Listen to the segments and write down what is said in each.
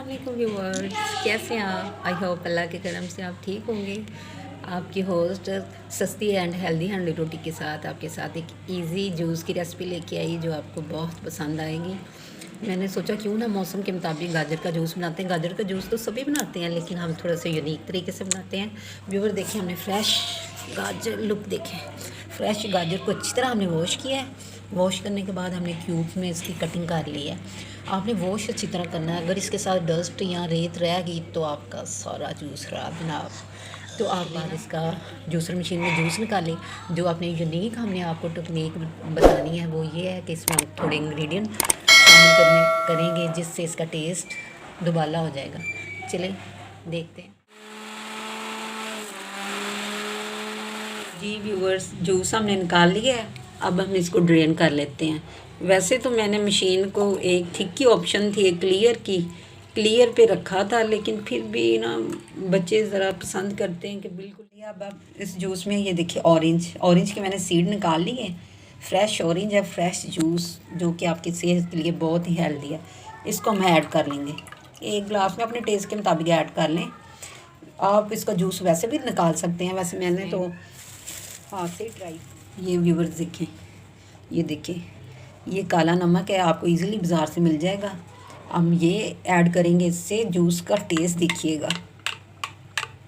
अस्सलामुअलैकुम व्यूअर्स, कैसे हैं आप? आई होप अल्लाह के करम से आप ठीक होंगे। आपकी होस्ट सस्ती एंड हेल्दी हंडी रोटी के साथ आपके साथ एक इजी जूस की रेसिपी लेके आई जो आपको बहुत पसंद आएगी। मैंने सोचा क्यों ना मौसम के मुताबिक गाजर का जूस बनाते हैं। गाजर का जूस तो सभी बनाते हैं लेकिन हम थोड़ा सा यूनिक तरीके से बनाते हैं। व्यूअर देखें, हमने फ्रेश गाजर लुक देखें, फ्रेश गाजर को अच्छी तरह हमने वॉश किया है। वॉश करने के बाद हमने क्यूब में इसकी कटिंग कर ली है। आपने वॉश अच्छी तरह करना है। अगर इसके साथ डस्ट या रेत रह गई तो आपका सारा जूस ख़राब जनाब। तो आप बाद इसका जूसर मशीन में जूस निकालें। जो आपने यूनिक हमने आपको टेक्निक बतानी है वो ये है कि इसमें हम थोड़े इंग्रेडिएंट शामिल करेंगे जिससे इसका टेस्ट दुबाला हो जाएगा। चलें देखते हैं। जी व्यूअर्स, जूस हमने निकाल लिया है। अब हम इसको ड्रेन कर लेते हैं। वैसे तो मैंने मशीन को एक थिक की ऑप्शन थी, एक क्लियर पे रखा था, लेकिन फिर भी ना बच्चे ज़रा पसंद करते हैं कि बिल्कुल ही। अब आप इस जूस में ये देखिए, ऑरेंज के मैंने सीड निकाल ली है। फ्रेश ऑरेंज है, फ्रेश जूस जो कि आपकी सेहत के लिए बहुत ही हेल्दी है। इसको हम ऐड कर लेंगे। एक गिलास में अपने टेस्ट के मुताबिक ऐड कर लें। आप इसका जूस वैसे भी निकाल सकते हैं, वैसे मैंने तो हाथ से ट्राई। ये व्यूअर्स देखें, ये देखें, ये काला नमक है, आपको इजीली बाज़ार से मिल जाएगा। हम ये ऐड करेंगे, इससे जूस का टेस्ट देखिएगा।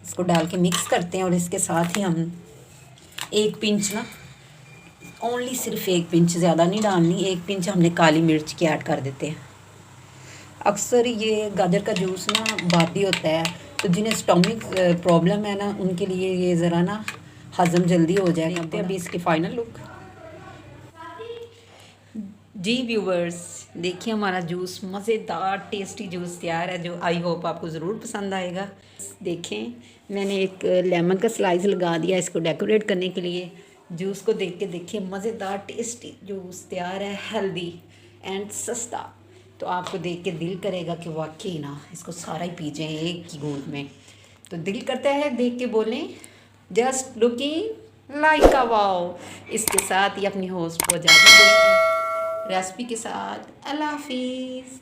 इसको डाल के मिक्स करते हैं और इसके साथ ही हम एक पिंच ना, ओनली सिर्फ एक पिंच, ज़्यादा नहीं डालनी, एक पिंच हमने काली मिर्च की ऐड कर देते हैं। अक्सर ये गाजर का जूस ना बादी होता है, तो जिन्हें स्टमक प्रॉब्लम है ना उनके लिए ये ज़रा ना हज़म जल्दी हो जाएगा। अभी इसकी फ़ाइनल लुक। जी व्यूवर्स, देखिए हमारा जूस मज़ेदार टेस्टी जूस तैयार है जो आई होप आपको ज़रूर पसंद आएगा। देखें, मैंने एक लेमन का स्लाइस लगा दिया इसको डेकोरेट करने के लिए। जूस को देख के देखिए, मज़ेदार टेस्टी जूस तैयार है, हेल्दी एंड सस्ता। तो आपको देख के दिल करेगा कि वाकई ना इसको सारा ही पी जाएं एक ही घूंट में। तो दिल करता है देख के बोलें, just looking like a wow. इसके साथ ही अपनी होस्ट को इजाज़त दें रेसिपी के साथ। अल्लाह हाफिज़।